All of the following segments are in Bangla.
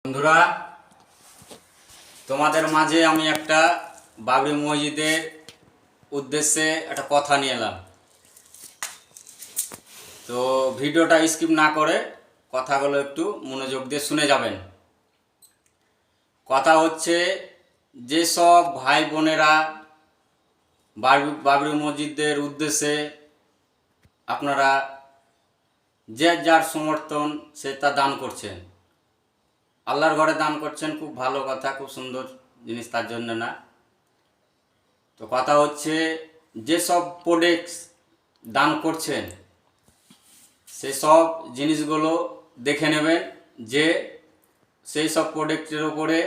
বন্ধুরা, তোমাদের মাঝে আমি একটা বাবরি মসজিদের উদ্দেশ্যে একটা কথা নিয়ে এলাম। তো ভিডিওটা স্কিপ না করে কথাগুলো একটু মনোযোগ দিয়ে শুনে যাবেন। কথা হচ্ছে, যেসব ভাই বোনেরা বাবরি মসজিদের উদ্দেশ্যে আপনারা যে যার সমর্থন সে তা দান করছেন, আল্লাহর ঘরে দান করছেন, খুব ভালো কথা, খুব সুন্দর জিনিস, তার জন্য না। তো কথা হচ্ছে, যেসব প্রোডাক্টস দান করছেন সেসব জিনিসগুলো দেখে নেবেন যে সেই সব প্রোডাক্টের উপরে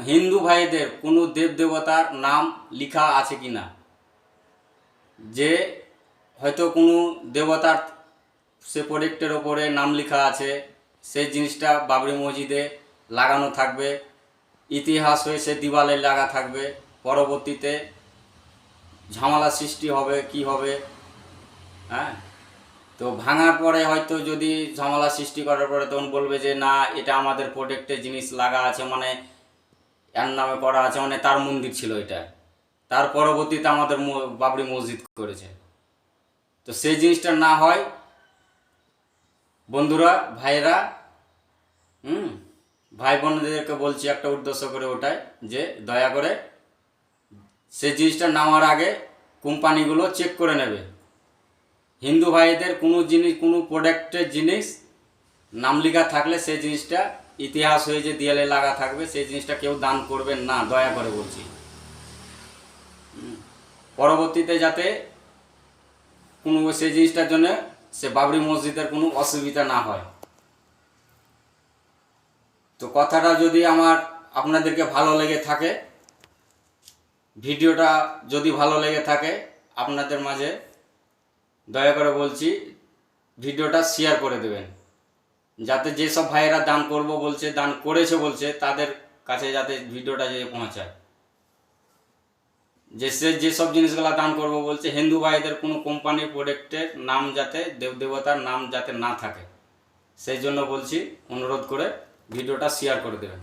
হিন্দু ভাইদের কোনো দেবদেবতার নাম লেখা আছে কি না। যে হয়তো কোনো দেবতার সে প্রোডাক্টের ওপরে নাম লেখা আছে, সেই জিনিসটা বাবরি মসজিদে লাগানো থাকবে, ইতিহাস হয়ে সে দিওয়ালে লাগা থাকবে। পরবর্তীতে ঝামেলা সৃষ্টি হবে, কি হবে, হ্যাঁ। তো ভাঙার পরে হয়তো যদি ঝামেলা সৃষ্টি করার পরে তখন বলবে যে না, এটা আমাদের প্রোডাক্টের জিনিস লাগা আছে, মানে এর নামে করা আছে, মানে তার মন্দির ছিল এটা, তার পরবর্তীতে আমাদের বাবরি মসজিদ করেছে। তো সেই জিনিসটা না হয় বন্ধুরা, ভাইরা, ভাই বোনদেরকে বলছি একটা উদ্দেশ্য করে, ওটাই যে দয়া করে সেই জিনিসটা নামার আগে কোম্পানিগুলো চেক করে নেবে। হিন্দু ভাইদের কোনো জিনিস, কোনো প্রোডাক্টের জিনিস নাম লেখা থাকলে সেই জিনিসটা ইতিহাস হয়ে যে দেয়ালে লাগা থাকবে, সেই জিনিসটা কেউ দান করবেন না, দয়া করে বলছি। পরবর্তীতে যাতে কোনো সেই জিনিসটার জন্য সে বাবরি মসজিদের কোনো অসুবিধা না হয়। তো কথাটা যদি আপনাদেরকে ভালো লেগে থাকে, ভিডিওটা যদি ভালো লেগে থাকে, আপনাদের মাঝে দয়া করে বলছি ভিডিওটা শেয়ার করে দেবেন, যাতে যেসব ভাইয়েরা দান করব বলছে, দান করেছে বলছে, তাদের কাছে যাতে ভিডিওটা যেয়ে পৌঁছায়। যেসব জিনিসগুলো দান করব বলছে, হিন্দু ভাইদের কোনো কোম্পানির প্রোডাক্টের নাম যাতে, দেবদেবতার নাম যাতে না থাকে, সেই জন্য বলছি, অনুরোধ করে ভিডিওটা শেয়ার করে দেবেন।